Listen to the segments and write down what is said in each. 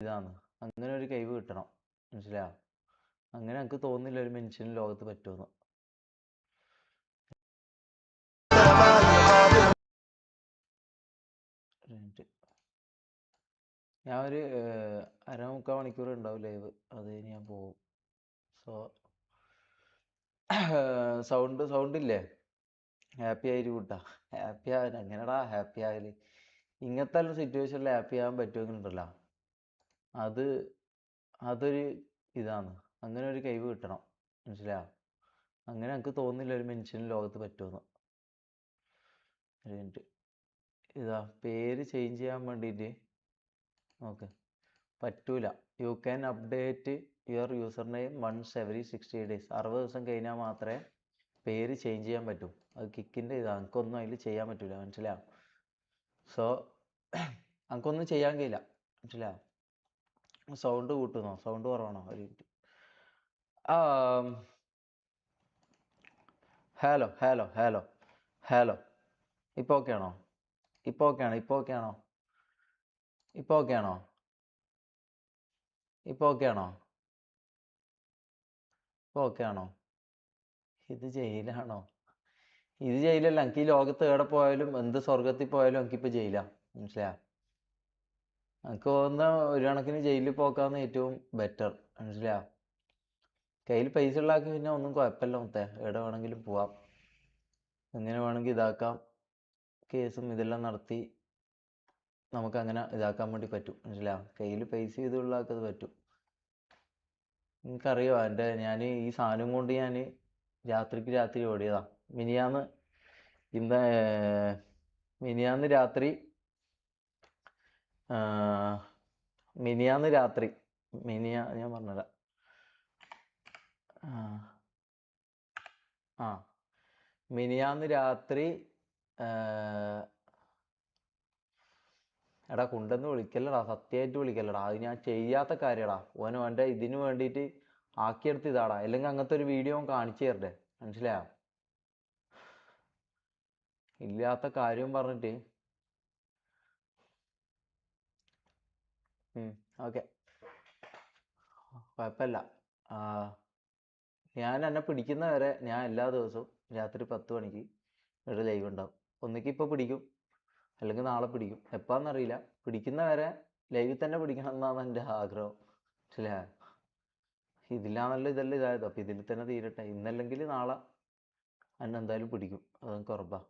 ഇതാണ്. അങ്ങനെ ഒരു കഴിവ് കിട്ടണം. മനസ്സിലായോ? അങ്ങനെ എനിക്ക് തോന്നുന്നില്ല ഒരു മനുഷ്യന് ലോകത്ത് പറ്റുമെന്ന്. ഞാൻ ഒരു 1/2 മണിക്കൂർ ഉണ്ടാവും ലൈവ്. അത് കഴിഞ്ഞ് ഞാൻ പോകും. സോ സൗണ്ട് ഇല്ലേ? ഹാപ്പി ആയിട്ട് കൂട്ടാ. ഹാപ്പി ആവാൻ എങ്ങനെടാ ഹാപ്പി ആവല്? ഇങ്ങനത്തെ സിറ്റുവേഷനിൽ ഹാപ്പി ആവാൻ പറ്റുമെന്നുണ്ടല്ലോ, അത് അതൊരു ഇതാണ്. അങ്ങനെ ഒരു കഴിവ് കിട്ടണം. മനസ്സിലായോ? അങ്ങനെ എനിക്ക് തോന്നുന്നില്ല ഒരു മനുഷ്യന് ലോകത്ത് പറ്റുമെന്ന്. ഒരു മിനിറ്റ്. ഇതാ പേര് ചേഞ്ച് ചെയ്യാൻ വേണ്ടിയിട്ട് ഓക്കെ പറ്റൂല. You can update your username once every 60 days. 60 ദിവസം കഴിഞ്ഞാൽ മാത്രമേ പേര് ചേഞ്ച് ചെയ്യാൻ പറ്റൂ. അത് കിക്കിൻ്റെ ഇതാണ്. എനിക്കൊന്നും അതിൽ ചെയ്യാൻ പറ്റൂല. മനസ്സിലായോ? സോ എനിക്കൊന്നും ചെയ്യാൻ കഴിയില്ല. മനസ്സിലായോ? സൗണ്ട് കൂട്ടുന്നോ? സൗണ്ട് കുറവാണോ? ഒരു minute. Hello hello hello hello. ഇപ്പോൾ ഓക്കെ ആണോ? ഇപ്പോൾ ഓക്കെ ആണോ? ഇപ്പോൾ ഓക്കെ ആണോ? ഇപ്പോൾ ഓക്കെ ആണോ? ഇപ്പോൾ ഓക്കെ ആണോ? ഇപ്പോൾ ഓക്കെ ആണോ? ഇത് ജയിലാണോ? ഇത് ജയിലല്ല. എനിക്ക് ഈ ലോകത്ത് എവിടെ പോയാലും എന്ത് സ്വർഗത്തിൽ പോയാലും എനിക്കിപ്പോൾ ജയിലാ. മനസ്സിലായോ? എനിക്ക് തോന്നുന്ന ഒരു കണക്കിന് ജയിലിൽ പോക്കാന്ന് ഏറ്റവും ബെറ്റർ. മനസ്സിലായോ? കയ്യിൽ പൈസ ഉള്ളാക്കി പിന്നെ ഒന്നും കുഴപ്പമില്ല മുത്തേ. എവിടെ വേണമെങ്കിലും പോവാം, എങ്ങനെ വേണമെങ്കിൽ ഇതാക്കാം. കേസും ഇതെല്ലാം നടത്തി നമുക്ക് അങ്ങനെ ഇതാക്കാൻ വേണ്ടി പറ്റും. മനസ്സിലായോ? കയ്യിൽ പൈസ ഇതുള്ളാക്കത് പറ്റും. എനിക്കറിയോ ഞാൻ ഈ സാധനം കൊണ്ട് ഞാൻ രാത്രിക്ക് രാത്രി ഓടിയതാ. മിനിയാന്ന് ഇന്ന് മിനിയാന്ന് രാത്രി ഞാൻ പറഞ്ഞുതരാം. മിനിയാന്ന് രാത്രി എടാ കുണ്ടെന്ന് വിളിക്കല്ലടാ, സത്യമായിട്ട് വിളിക്കല്ലടാ. അത് ഞാൻ ചെയ്യാത്ത കാര്യടാ. ഓൻ്റെ ഇതിന് വേണ്ടിയിട്ട് ആക്കിയെടുത്ത് ഇതാടാ. അല്ലെങ്കിൽ അങ്ങനത്തെ ഒരു വീഡിയോ കാണിച്ചു തരണ്ടേ? മനസ്സിലായോ? ഇല്ലാത്ത കാര്യം പറഞ്ഞിട്ട്. ഓക്കെ കുഴപ്പമില്ല. ഞാൻ എന്നെ പിടിക്കുന്ന വരെ ഞാൻ എല്ലാ ദിവസവും രാത്രി 10 മണിക്ക് ഒരു ലൈവ് ഉണ്ടാവും. ഒന്നിക്ക് ഇപ്പോൾ പിടിക്കും, അല്ലെങ്കിൽ നാളെ പിടിക്കും. എപ്പാന്നറിയില്ല. പിടിക്കുന്ന വരെ ലൈവിൽ തന്നെ പിടിക്കണം എന്നാണ് എൻ്റെ ആഗ്രഹം. മനസ്സിലായോ? ഇതിലാണല്ലോ ഇതെല്ലാം ഇതായത്. അപ്പം ഇതിൽ തന്നെ തീരട്ടെ. ഇന്നല്ലെങ്കിൽ നാളെ എന്നെ എന്തായാലും പിടിക്കും. അതെനിക്ക് ഉറപ്പാ.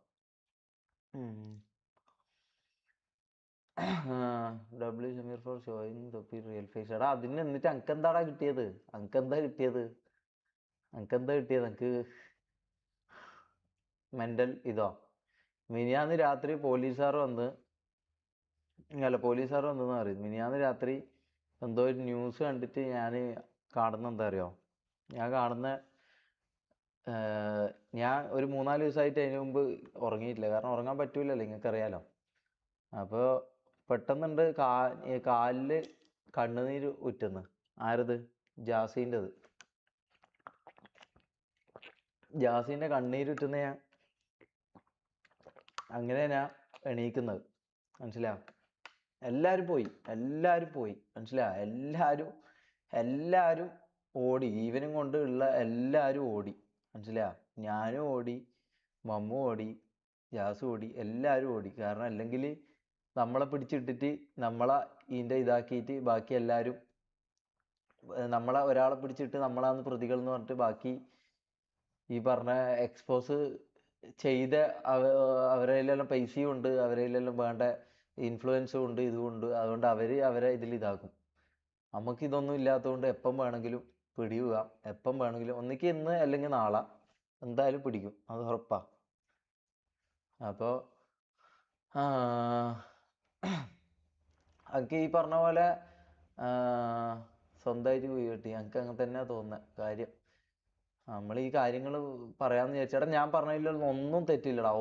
ഡബ്ല്യു ഷമീർ ഫോർ ഷോയിങ് തൊപ്പി റിയൽ ഫേസ്. എടാ അതിന് എന്നിട്ട് അനക്കെന്താടാ കിട്ടിയത്? അനക്കെന്താ കിട്ടിയത്? എനിക്ക് മെൻ്റൽ ഇതോ? മിനിയാന്ന് രാത്രി പോലീസുകാർ വന്നെന്ന് പറയും. മിനിയാന്ന് രാത്രി എന്തോ ഒരു ന്യൂസ് കണ്ടിട്ട് ഞാൻ കാണുന്ന എന്താ അറിയോ? ഞാൻ ഒരു 3-4 ദിവസമായിട്ട് അതിന് മുമ്പ് ഉറങ്ങിയിട്ടില്ല. കാരണം ഉറങ്ങാൻ പറ്റൂലല്ലോ, നിങ്ങൾക്കറിയാലോ. അപ്പോൾ പെട്ടെന്നുണ്ട് കാലിൽ കണ്ണുനീര് ഉറ്റുന്നു. ആരത്? ജാസീൻ്റെ കണ്ണീരുറ്റുന്ന ഞാൻ അങ്ങനെ ഞാൻ എണീക്കുന്നത്. മനസ്സിലായോ? എല്ലാവരും പോയി. മനസ്സിലായോ? എല്ലാവരും ഓടി. ഈവനും കൊണ്ട് ഉള്ള എല്ലാവരും ഓടി. മനസ്സിലായോ? ഞാനും ഓടി, മമ്മു ഓടി, ജാസും ഓടി, എല്ലാവരും ഓടി. കാരണം അല്ലെങ്കിൽ നമ്മളെ പിടിച്ചിട്ടിട്ട് നമ്മളെ ഇതാക്കിയിട്ട് ബാക്കി എല്ലാവരും ഒരാളെ പിടിച്ചിട്ട് നമ്മളാണ് പ്രതികൾ എന്ന് പറഞ്ഞിട്ട് ബാക്കി ഈ പറഞ്ഞ എക്സ്പോസ് ചെയ്ത അവരെല്ലാം പൈസയും ഉണ്ട്, അവരെല്ലാം വേണ്ട ഇൻഫ്ലുവൻസും ഉണ്ട്, ഇതുമുണ്ട്. അതുകൊണ്ട് അവരെ ഇതാക്കും. നമുക്കിതൊന്നും ഇല്ലാത്തതുകൊണ്ട് എപ്പം വേണമെങ്കിലും പിടികൂടാം. എപ്പം വേണമെങ്കിലും ഒന്നിക്ക് ഇന്ന് അല്ലെങ്കിൽ നാളെ എന്തായാലും പിടിക്കും. അത് ഉറപ്പാ. അപ്പോൾ എനിക്ക് ഈ പറഞ്ഞ പോലെ സ്വന്തമായിട്ട് പോയി കിട്ടി. എനിക്ക് അങ്ങനെ തന്നെ തോന്നുന്നത് കാര്യം. നമ്മൾ ഈ കാര്യങ്ങൾ പറയാമെന്ന് വിചാരിച്ചേട്ടാ, ഞാൻ പറഞ്ഞതിലൊന്നും ഒന്നും തെറ്റില്ലടാ.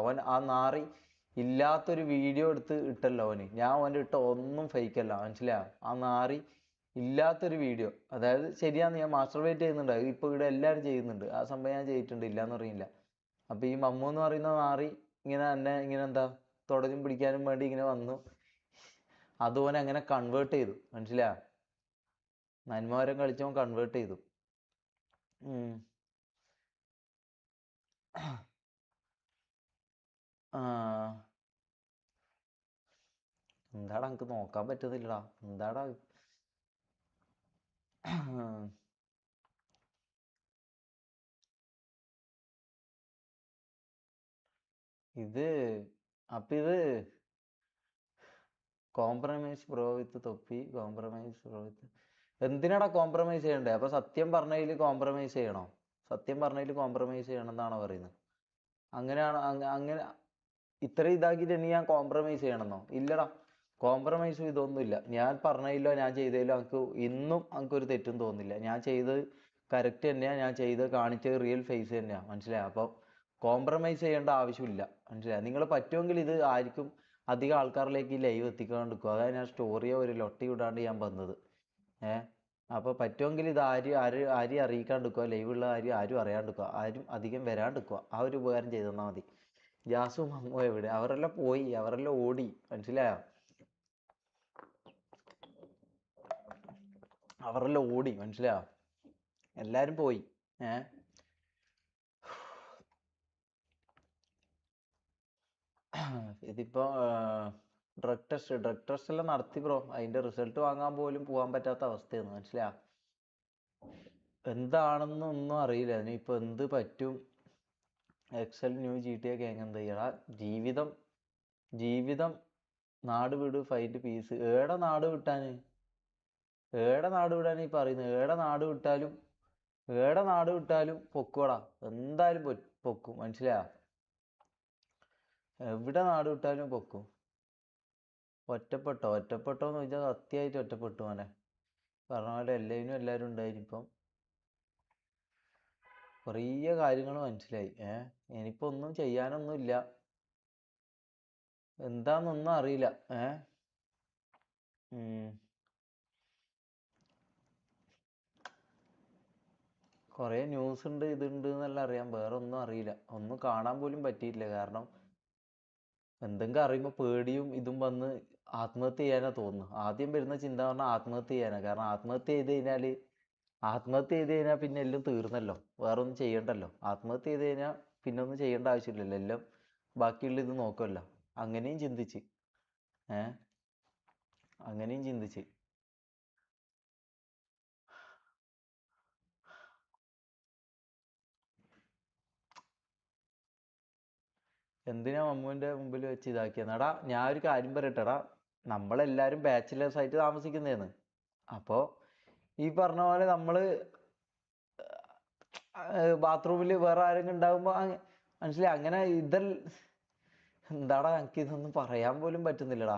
അവൻ ആ നാറി ഇല്ലാത്തൊരു വീഡിയോ എടുത്ത് ഇട്ടല്ലോ അവന്. ഞാൻ അവൻ്റെ ഇട്ട ഒന്നും ഫേക്കല്ല. മനസ്സിലായോ? ആ നാറി ഇല്ലാത്തൊരു വീഡിയോ, അതായത് ശരിയാന്ന്, ഞാൻ മാസ്റ്റർബേറ്റ് ചെയ്യുന്നുണ്ട്. ഇപ്പോൾ ഇവിടെ എല്ലാവരും ചെയ്യുന്നുണ്ട്. ആ സംഭവം ഞാൻ ചെയ്തിട്ടുണ്ട്, ഇല്ലയെന്ന് അറിയില്ല. അപ്പോൾ ഈ മമ്മു എന്ന് പറയുന്ന നാറി ഇങ്ങനെ എന്താ തുടരും പിടിക്കാനും വേണ്ടി ഇങ്ങനെ വന്നു. അത് ഓൻ അങ്ങനെ കൺവേർട്ട് ചെയ്തു, മനസ്സിലാ? നന്മമരം കളിച്ചവൻ കൺവേർട്ട് ചെയ്തു. ഉം. ആ എന്താടാ എനിക്ക് നോക്കാൻ പറ്റുന്നില്ലടാ, എന്താടാ? ഇത് ഇത് കോംപ്രമൈസ് ബ്രോ വിത്ത് തൊപ്പി, കോംപ്രമൈസ് ബ്രോ വിത്ത്. എന്തിനാടാ കോംപ്രമൈസ് ചെയ്യണ്ടേ? അപ്പൊ സത്യം പറഞ്ഞതിൽ കോംപ്രമൈസ് ചെയ്യണോ? സത്യം പറഞ്ഞതിൽ കോംപ്രമൈസ് ചെയ്യണം എന്നാണോ പറയുന്നത്? അങ്ങനെയാണ് അങ്ങനെ ഇത്ര ഇതാക്കിയിട്ട് ഇനി ഞാൻ കോംപ്രമൈസ് ചെയ്യണമെന്നോ? ഇല്ലടാ, കോംപ്രമൈസും ഇതൊന്നുമില്ല. ഞാൻ പറഞ്ഞതിലോ ഞാൻ ചെയ്തതിലോ എനിക്ക് ഇന്നും എനിക്കൊരു തെറ്റും തോന്നുന്നില്ല. ഞാൻ ചെയ്തത് കറക്റ്റ് തന്നെയാണ്, ഞാൻ ചെയ്തത് കാണിച്ചത് റിയൽ ഫേസ് തന്നെയാണ്, മനസ്സിലായി? അപ്പോൾ കോംപ്രമൈസ് ചെയ്യേണ്ട ആവശ്യമില്ല, മനസ്സിലായി? നിങ്ങൾ പറ്റുമെങ്കിൽ ഇത് ആയിരിക്കും അധികം ആൾക്കാരിലേക്ക് ഈ ലൈവ് എത്തിക്കാണ്ടിരിക്കും. അതാണ് ഞാൻ സ്റ്റോറിയോ ഒരു ലൊട്ടി വിടാണ്ട് ഞാൻ വന്നത്. അപ്പോൾ പറ്റുമെങ്കിൽ ഇത് ആരും അറിയിക്കാണ്ടിരിക്കുക, ലൈവുള്ള ആരും അറിയാണ്ടിരിക്കുക, ആരും അധികം വരാണ്ടിരിക്കുക. ആ ഒരു ഉപകാരം ചെയ്തു തന്നാൽ മതി. ജാസും അമ്മു എവിടെ? അവരെല്ലാം പോയി, അവരെല്ലാം ഓടി, മനസ്സിലായോ? അവരെല്ലാം ഓടി, മനസ്സിലായോ? എല്ലാരും പോയി. ഇതിപ്പോ ഡ്രഗ് ടെസ്റ്റ് എല്ലാം നടത്തി ബ്രോ. അതിന്റെ റിസൾട്ട് വാങ്ങാൻ പോലും പോകാൻ പറ്റാത്ത അവസ്ഥയാണ്, മനസ്സിലായോ? എന്താണെന്നൊന്നും അറിയില്ല. അതിനിപ്പോ എന്ത് പറ്റും? എക്സൽ ന്യൂ GTA ഗ്യാങ് എന്താ ചെയ്യടാ? ജീവിതം നാട് വിട് ഫൈറ്റ് പീസ്. നാട് വിട്ടാന് ഈ പറയുന്നത്? നാട് വിട്ടാലും പൊക്കോടാ, എന്തായാലും പൊക്കും, മനസ്സിലായോ? എവിടെ നാട് വിട്ടാലും പൊക്കും. ഒറ്റപ്പെട്ടോന്ന് ചോദിച്ചാൽ സത്യമായിട്ട് ഒറ്റപ്പെട്ടു മോനെ. പറഞ്ഞ പോലെ എല്ലാവരും ഉണ്ടായിരുന്നു. ഇപ്പം കുറേ കാര്യങ്ങൾ മനസ്സിലായി. ഇനിയിപ്പോ ഒന്നും ചെയ്യാനൊന്നുമില്ല, എന്താന്നൊന്നും അറിയില്ല. കുറേ ന്യൂസ് ഉണ്ട്, ഇതുണ്ട് എന്നെല്ലാം അറിയാം. വേറെ ഒന്നും അറിയില്ല, ഒന്നും കാണാൻ പോലും പറ്റിയിട്ടില്ല. കാരണം എന്തെങ്കിലും അറിയുമ്പോൾ പേടിയും ഇതും വന്ന് ആത്മഹത്യ ചെയ്യാനാ തോന്നുന്നു. ആദ്യം വരുന്ന ചിന്ത പറഞ്ഞാൽ ആത്മഹത്യ ചെയ്യാനാ. കാരണം ആത്മഹത്യ ചെയ്ത് കഴിഞ്ഞാൽ പിന്നെ എല്ലാം തീർന്നല്ലോ, വേറെ ഒന്നും ചെയ്യണ്ടല്ലോ. ആത്മഹത്യ ചെയ്ത് കഴിഞ്ഞാൽ പിന്നെ ഒന്നും ചെയ്യേണ്ട ആവശ്യമില്ലല്ലോ, എല്ലാം ബാക്കിയുള്ള ഇത് നോക്കുമല്ലോ. അങ്ങനെയും ചിന്തിച്ച് എന്തിനാ മമ്മുവിന്റെ മുമ്പിൽ വെച്ച് ഇതാക്കിയെന്നാടാ? ഞാൻ ഒരു കാര്യം പറയട്ടെടാ, നമ്മളെല്ലാരും ബാച്ചിലേഴ്സ് ആയിട്ട് താമസിക്കുന്നതാണ്. അപ്പോ ഈ പറഞ്ഞ പോലെ നമ്മള് ബാത്റൂമിൽ വേറെ ആരെങ്കിലും ഉണ്ടാകുമ്പോ മനസ്സിലായി, അങ്ങനെ എന്താടാ എനിക്ക് ഇതൊന്നും പറയാൻ പോലും പറ്റുന്നില്ലടാ.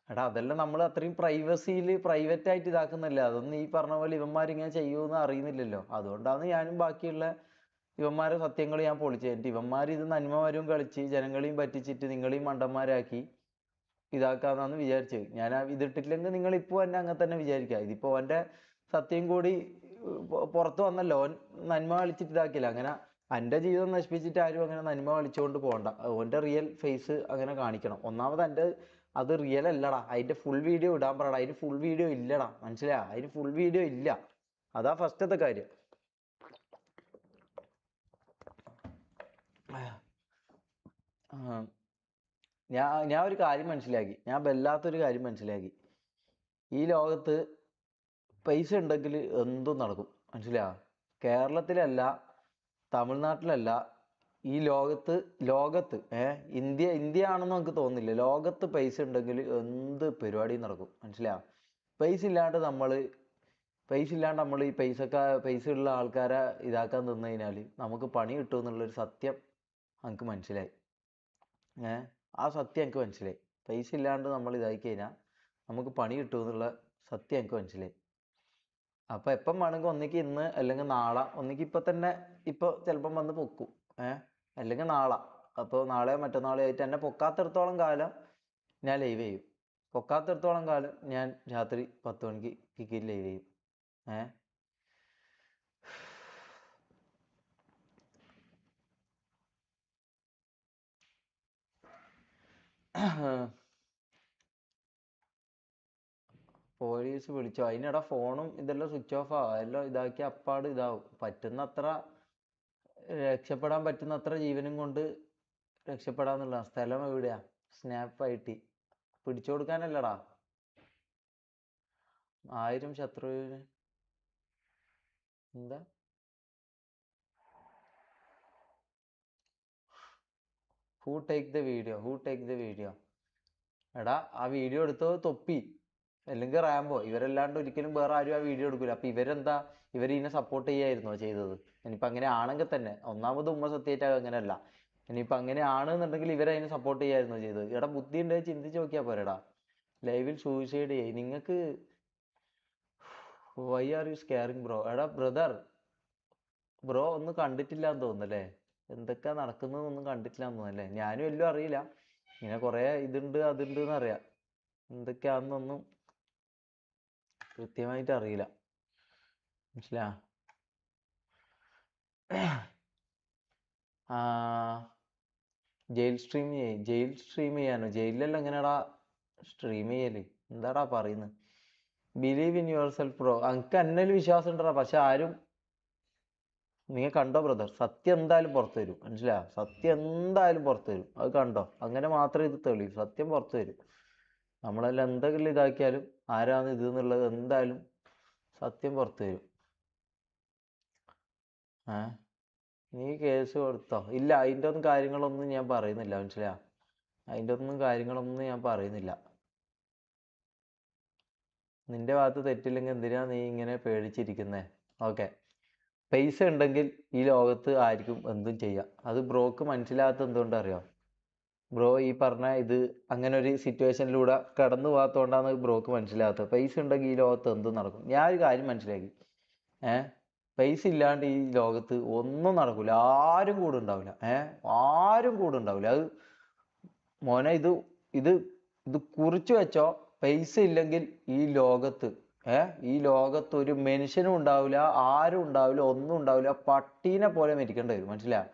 എടാ അതെല്ലാം നമ്മൾ അത്രയും പ്രൈവറ്റ് ആയിട്ട് ഇതാക്കുന്നല്ലേ. അതൊന്നും ഈ പറഞ്ഞ പോലെ ഇവന്മാരിങ്ങനെ ചെയ്യുമെന്ന് അറിയുന്നില്ലല്ലോ. അതുകൊണ്ടാണ് ഞാനും ബാക്കിയുള്ള ഇവന്മാരെ സത്യങ്ങൾ ഞാൻ പൊളിച്ചു. എന്നിട്ട് ഇവന്മാർ ഇത് നന്മവരും കളിച്ച് ജനങ്ങളെയും പറ്റിച്ചിട്ട് നിങ്ങളെയും മണ്ടന്മാരാക്കി ഇതാക്കാന്നാണ് വിചാരിച്ചത്. ഞാൻ ഇതിട്ടില്ലെങ്കിൽ നിങ്ങൾ ഇപ്പോൾ തന്നെ അങ്ങനെ തന്നെ വിചാരിക്കുക. ഇതിപ്പോ ഓന്റെ സത്യം കൂടി പുറത്ത് വന്നല്ലോ. ഓൻ നന്മ കളിച്ചിട്ട് ഇതാക്കില്ല. അങ്ങനെ എൻ്റെ ജീവിതം നശിപ്പിച്ചിട്ട് ആരും അങ്ങനെ നന്മ കളിച്ചുകൊണ്ട് പോകണ്ട. ഓന്റെ റിയൽ ഫേസ് അങ്ങനെ കാണിക്കണം. ഒന്നാമത് എൻ്റെ അത് റിയൽ അല്ലടാ. അതിന്റെ ഫുൾ വീഡിയോ ഇടാൻ പറയടാ. അതിന് ഫുൾ വീഡിയോ ഇല്ലടാ, മനസ്സിലാ? അതിന് ഫുൾ വീഡിയോ ഇല്ല. അതാ ഫസ്റ്റത്തെ കാര്യം. ഞാൻ ഒരു കാര്യം മനസ്സിലാക്കി. ഞാൻ വല്ലാത്തൊരു കാര്യം മനസ്സിലാക്കി. ഈ ലോകത്ത് പൈസ ഉണ്ടെങ്കിൽ എന്തും നടക്കും, മനസ്സിലാ? കേരളത്തിലല്ല, തമിഴ്നാട്ടിലല്ല, ഈ ലോകത്ത് ഇന്ത്യ ആണെന്ന് നമുക്ക് തോന്നുന്നില്ല. ലോകത്ത് പൈസ ഉണ്ടെങ്കിൽ എന്ത് പരിപാടിയും നടക്കും, മനസ്സിലാ? പൈസ ഇല്ലാണ്ട് നമ്മൾ ഈ പൈസ ഉള്ള ആൾക്കാരെ ഇതാക്കാൻ തന്നു കഴിഞ്ഞാൽ നമുക്ക് പണി കിട്ടും എന്നുള്ളൊരു സത്യം എനിക്ക് മനസ്സിലായി. ആ സത്യം എനിക്ക് മനസ്സിലായി. പൈസ ഇല്ലാണ്ട് നമ്മൾ ഇതാക്കി കഴിഞ്ഞാൽ നമുക്ക് പണി കിട്ടും എന്നുള്ള സത്യം എനിക്ക് മനസ്സിലായി. അപ്പൊ എപ്പം വേണമെങ്കിൽ ഒന്നിക്ക് ഇന്ന് അല്ലെങ്കിൽ നാളെ, ഒന്നിക്ക് ഇപ്പൊ തന്നെ ചിലപ്പം വന്ന് പൊക്കും, അല്ലെങ്കിൽ നാളെ. അപ്പോൾ നാളെയോ മറ്റന്നാളോ ആയിട്ട് എന്നെ പൊക്കാത്തിടത്തോളം കാലം ഞാൻ ലൈവ് ചെയ്യും. പൊക്കാത്തിടത്തോളം കാലം ഞാൻ രാത്രി 10 മണിക്ക് കിക്കിൽ ലൈവ് ചെയ്യും. പോലീസ് വിളിച്ചോ? അതിനിടെ ഫോണും ഇതെല്ലാം സ്വിച്ച് ഓഫ് ആവും. എല്ലാം ഇതാക്കി അപ്പാട് ഇതാവും. പറ്റുന്നത്ര രക്ഷപ്പെടാൻ പറ്റുന്നത്ര ജീവനും കൊണ്ട് രക്ഷപ്പെടാന്നുള്ള. സ്ഥലം എവിടെയാ? Snap IT. പിടിച്ചു കൊടുക്കാനല്ലടാ. 1000 ശത്രുവിന് എന്താ? Who take the video? എടാ ആ വീഡിയോ എടുത്തത് തൊപ്പി അല്ലെങ്കിൽ റാംബോ. ഇവരല്ലാണ്ട് ഒരിക്കലും വേറെ ആരും ആ വീഡിയോ എടുക്കൂല. അപ്പൊ ഇവരെന്താ, ഇവരിതിനെ സപ്പോർട്ട് ചെയ്യായിരുന്നോ ചെയ്തത്? ഇനിയിപ്പൊ അങ്ങനെ ആണെങ്കിൽ തന്നെ, ഒന്നാമത് ഉമ്മ സത്യമായിട്ട് അങ്ങനെയല്ല. ഇനിയിപ്പൊ അങ്ങനെ ആണെന്നുണ്ടെങ്കിൽ ഇവരതിനെ സപ്പോർട്ട് ചെയ്യായിരുന്നോ ചെയ്തത്? എടാ ബുദ്ധി ഉണ്ടെങ്കിൽ ചിന്തിച്ച് നോക്കിയാ പോരെടാ. ലൈവിൽ സൂയിസൈഡ് ചെയ്യും നിങ്ങൾക്ക്. Why are you scaring bro? എടാ ബ്രോ ഒന്നും കണ്ടിട്ടില്ലാന്ന് തോന്നുന്നല്ലേ? എന്തൊക്കെയാ നടക്കുന്നതൊന്നും കണ്ടിട്ടില്ലാന്ന് തോന്നുന്നല്ലേ? ഞാനും എല്ലാം അറിയില്ല. ഇങ്ങനെ കുറെ ഇതുണ്ട് അതുണ്ട് എന്നറിയാം. എന്തൊക്കെയാണെന്നൊന്നും കൃത്യമായിട്ട് അറിയില്ല. മനസ്സിലാ? ജയിൽ സ്ട്രീം ചെയ്യാനോ? ജയിലിലെല്ലാം എങ്ങനെയാടാ സ്ട്രീം ചെയ്യല്? എന്താടാ പറയുന്നത്? Believe in your self bro. എനിക്ക് എന്നതിൽ വിശ്വാസം ഉണ്ടടാ. പക്ഷെ ആരും, നീ കണ്ടോ ബ്രദർ? സത്യം എന്തായാലും പുറത്തു വരും. മനസ്സിലാ? സത്യം എന്തായാലും പുറത്തു വരും. അത് കണ്ടോ? അങ്ങനെ മാത്രമേ ഇത് തെളിയൂ. സത്യം പുറത്തു വരും. നമ്മളെല്ലാം എന്തെങ്കിലും ഇതാക്കിയാലും ആരാണ് ഇത് എന്നുള്ളത് എന്തായാലും സത്യം പുറത്തു വരും. നീ കേസ് കൊടുത്തോ? ഇല്ല, അതിൻ്റെ ഒന്നും കാര്യങ്ങളൊന്നും ഞാൻ പറയുന്നില്ല. മനസ്സിലാ? അതിൻ്റെ ഒന്നും കാര്യങ്ങളൊന്നും ഞാൻ പറയുന്നില്ല. നിന്റെ ഭാഗത്ത് തെറ്റില്ലെങ്കിൽ എന്തിനാ നീ ഇങ്ങനെ പേടിച്ചിരിക്കുന്നേ? ഓക്കെ, പൈസ ഉണ്ടെങ്കിൽ ഈ ലോകത്ത് ആർക്കും എന്തും ചെയ്യാം. അത് ബ്രോക്ക് മനസ്സിലാകാത്ത എന്തുകൊണ്ട് അറിയോ? ബ്രോ ഈ പറഞ്ഞ ഇത് അങ്ങനെ ഒരു സിറ്റുവേഷനിലൂടെ കടന്നു പോകാത്തോണ്ടാണ് ബ്രോക്ക് മനസ്സിലാകാത്തത്. പൈസ ഉണ്ടെങ്കിൽ ഈ ലോകത്ത് എന്തും നടക്കും. ഞാൻ ഒരു കാര്യം മനസ്സിലാക്കി. പൈസ ഇല്ലാണ്ട് ഈ ലോകത്ത് ഒന്നും നടക്കൂല. ആരും കൂടെ ഉണ്ടാവില്ല. ആരും കൂടെ ഉണ്ടാവില്ല. അത് മോനെ, ഇത് ഇത് കുറിച്ചു വെച്ചോ. പൈസ ഇല്ലെങ്കിൽ ഈ ലോകത്ത് ഒരു മനുഷ്യനും ഉണ്ടാവില്ല, ആരും ഉണ്ടാവില്ല, ഒന്നും ഉണ്ടാവില്ല. പട്ടീനെ പോലെ മരിക്കേണ്ടി വരും. മനസ്സിലായോ?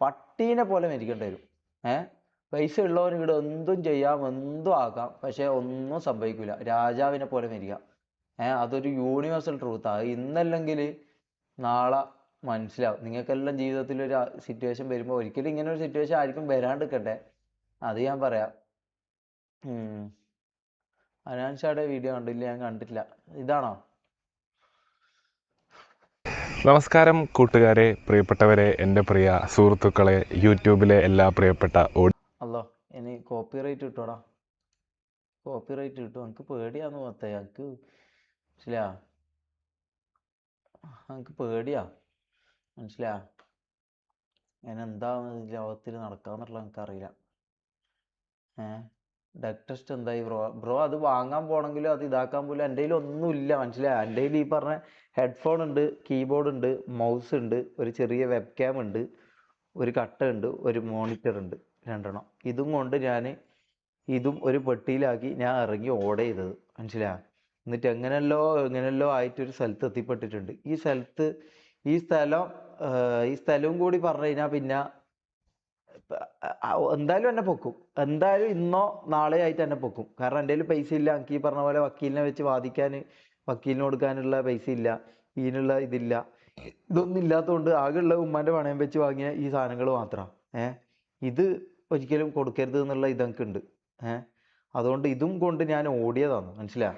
പട്ടീനെ പോലെ മരിക്കേണ്ടി വരും. പൈസ ഉള്ളവന് ഇവിടെ എന്തും ചെയ്യാം, എന്തും ആക്കാം, പക്ഷെ ഒന്നും സംഭവിക്കില്ല. രാജാവിനെ പോലെ മരിക്കാം. അതൊരു യൂണിവേഴ്സൽ ട്രൂത്താ. ഇന്നല്ലെങ്കിൽ നാളെ മനസ്സിലാവും. നിങ്ങൾക്കെല്ലാം ജീവിതത്തിൽ ഒരു സിറ്റുവേഷൻ വരുമ്പോൾ ഒരിക്കലും ഇങ്ങനെ ഒരു സിറ്റുവേഷൻ ആയിരിക്കും വരാണ്ടിരിക്കട്ടെ. അത് ഞാൻ പറയാം. അനാൻഷാടെ വീഡിയോ കണ്ടില്ല? ഞാൻ കണ്ടിട്ടില്ല. ഇതാണോ? നമസ്കാരം കൂട്ടുകാരെ, പ്രിയപ്പെട്ടവരെ, എൻ്റെ പ്രിയ സുഹൃത്തുക്കളെ, യൂട്യൂബിലെ എല്ലാ പ്രിയപ്പെട്ട അല്ലോ, ഇനി കോപ്പിറൈറ്റ് കിട്ടോടാ? കോപ്പിറൈറ്റ് കിട്ടും. എനിക്ക് പേടിയാന്ന് പോത്തേ. എനിക്ക് മനസ്സിലാ? എനിക്ക് പേടിയാ. മനസ്സിലാ? ഞാൻ എന്താണ് ലോകത്തിൽ നടക്കാന്നുള്ള എനിക്കറിയില്ല. ഡെക് ടെസ്റ്റ് എന്തായി ബ്രോ? അത് വാങ്ങാൻ പോണെങ്കിലും അത് ഇതാക്കാൻ പോലും എൻ്റെ കയ്യിൽ ഒന്നുമില്ല. മനസ്സിലായി? എൻ്റെ കയ്യിൽ ഈ പറഞ്ഞ ഹെഡ്ഫോൺ ഉണ്ട്, കീബോർഡ് ഉണ്ട്, മൗസ് ഉണ്ട്, ഒരു ചെറിയ വെബ് ക്യാം ഉണ്ട്, ഒരു കട്ട ഉണ്ട്, ഒരു മോണിറ്റർ ഉണ്ട്, 2 എണ്ണം. ഇതും കൊണ്ട് ഇതും ഒരു പെട്ടിയിലാക്കി ഞാൻ ഇറങ്ങി ഓർഡർ ചെയ്തത്. മനസ്സിലാ? എന്നിട്ട് എങ്ങനെയല്ലോ ആയിട്ടൊരു സ്ഥലത്ത് എത്തിപ്പെട്ടിട്ടുണ്ട്. ഈ സ്ഥലവും കൂടി പറഞ്ഞു കഴിഞ്ഞാൽ പിന്നെ എന്തായാലും എന്നെ പൊക്കും. എന്തായാലും ഇന്നോ നാളെ ആയിട്ട് എന്നെ പൊക്കും. കാരണം എൻ്റെ കയ്യിൽ പൈസ ഇല്ല. എനിക്ക് ഈ പറഞ്ഞ പോലെ വക്കീലിനെ വെച്ച് വക്കീലിന് കൊടുക്കാനുള്ള പൈസ ഇല്ല, ഇതിനുള്ള ഇതില്ല. ഇതൊന്നും ഇല്ലാത്തതുകൊണ്ട് ആകെയുള്ള ഉമ്മാന്റെ പണയം വെച്ച് വാങ്ങിയ ഈ സാധനങ്ങൾ മാത്രം. ഇത് ഒരിക്കലും കൊടുക്കരുത് എന്നുള്ള ഇതൊക്കെ ഉണ്ട്. അതുകൊണ്ട് ഇതും കൊണ്ട് ഞാൻ ഓടിയതാണ്. മനസ്സിലാ?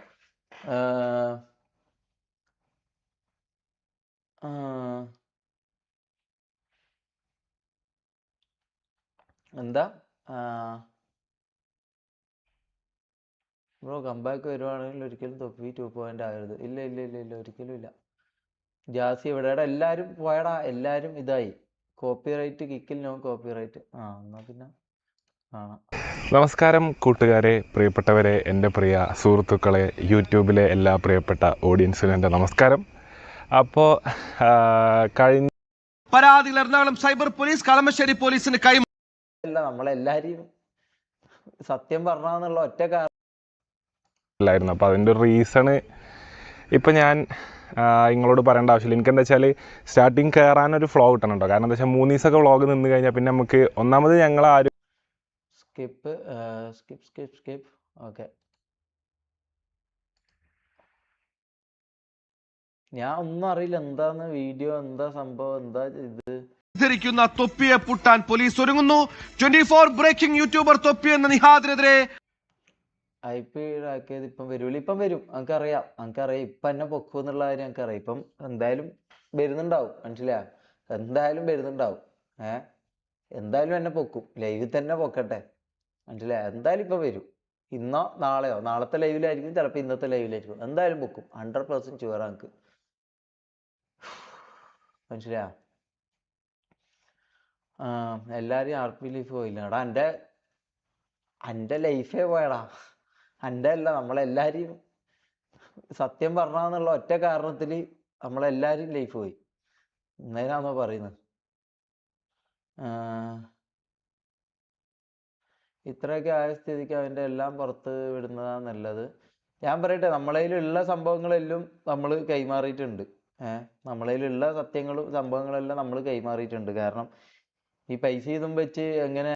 എന്താ ബ്രോ? കമ്പാക്ക് വരുവാണെങ്കിൽ ഒരിക്കലും തൊപ്പി 2 ആകരുത്. ഇല്ല, ഒരിക്കലും ഇല്ല. ജാസി എവിടെയാടാ? എല്ലാരും പോയടാ. എല്ലാരും ഇതായി. കോപ്പിറൈറ്റ് കിക്കിൽ നോ കോപ്പിറൈറ്റ്. എന്നാ പിന്നെ കാണാം. നമസ്കാരം കൂട്ടുകാരെ, പ്രിയപ്പെട്ടവരെ, എൻ്റെ പ്രിയ സുഹൃത്തുക്കളെ, യൂട്യൂബിലെ എല്ലാ പ്രിയപ്പെട്ട ഓഡിയൻസിനും എൻ്റെ നമസ്കാരം. അപ്പോൾ കഴിഞ്ഞ പരാതികൾ എറണാകുളം സൈബർ പോലീസ് കളമശ്ശേരി പോലീസിന് അല്ല, നമ്മളെല്ലാരെയും സത്യം പറഞ്ഞാന്നുള്ള ഒറ്റ കാരണമായിരുന്നു. അപ്പോൾ അതിൻ്റെ ഒരു റീസണ് ഇപ്പം ഞാൻ നിങ്ങളോട് പറയേണ്ട ആവശ്യമില്ല. എനിക്കെന്താ വെച്ചാൽ സ്റ്റാർട്ടിങ് കയറാനൊരു ഫ്ലോ കിട്ടണം കേട്ടോ. കാരണം എന്താ വെച്ചാൽ 3 ദിവസമൊക്കെ വ്ളോഗ് നിന്ന് കഴിഞ്ഞാൽ പിന്നെ നമുക്ക് ഒന്നാമത് ഞങ്ങളാരും സ്കിപ്പ് സ്കിപ്പ്. ഓക്കെ, ഞാൻ ഒന്നും അറിയില്ല എന്താന്ന് വീഡിയോ, എന്താ സംഭവം, എന്താ ഇത്. ധരിക്കുന്ന തൊപ്പിയെ പൂട്ടാൻ പോലീസ് ഒരുങ്ങുന്നു. 24 ബ്രേക്കിംഗ് യൂട്യൂബർ തൊപ്പി എന്ന നിഹാദിനെതിരെ IP ആക്കിയത് ഇപ്പം വരൂല, ഇപ്പം വരും. നമുക്കറിയാം ഇപ്പം എന്നെ പൊക്കും എന്നുള്ള കാര്യം നമുക്കറിയാം. ഇപ്പം എന്തായാലും വരുന്നുണ്ടാവും, മനസ്സിലായ? എന്തായാലും വരുന്നുണ്ടാവും. എന്തായാലും എന്നെ പൊക്കും, ലൈവിൽ തന്നെ പൊക്കട്ടെ, മനസ്സിലായ? എന്തായാലും ഇപ്പം വരും. ഇന്നോ നാളെയോ, നാളത്തെ ലൈവിലായിരിക്കും, ചിലപ്പോൾ ഇന്നത്തെ ലൈവിലായിരിക്കും. എന്തായാലും പൊക്കും, 100% ഷുവർ നമുക്ക്, മനസ്സിലായ? എല്ലാവരും RP ലൈഫ് പോയില്ല എടാ, എൻ്റെ ലൈഫേ പോയടാ. എൻ്റെ അല്ല, നമ്മളെല്ലാവരും സത്യം പറഞ്ഞാന്നുള്ള ഒറ്റ കാരണത്തിൽ നമ്മളെല്ലാവരും ലൈഫ് പോയി. എന്നതിനാണോ പറയുന്നത്? ഇത്രയൊക്കെ ആയ സ്ഥിതിക്ക് അവൻ്റെ എല്ലാം പുറത്ത് വിടുന്നതാണ് നല്ലത്. ഞാൻ പറയട്ടെ, നമ്മളതിലുള്ള സംഭവങ്ങളെല്ലാം നമ്മൾ കൈമാറിയിട്ടുണ്ട്. നമ്മളതിലുള്ള സത്യങ്ങളും സംഭവങ്ങളെല്ലാം നമ്മൾ കൈമാറിയിട്ടുണ്ട്. കാരണം ഈ പൈസ ഇതും വെച്ച് എങ്ങനെ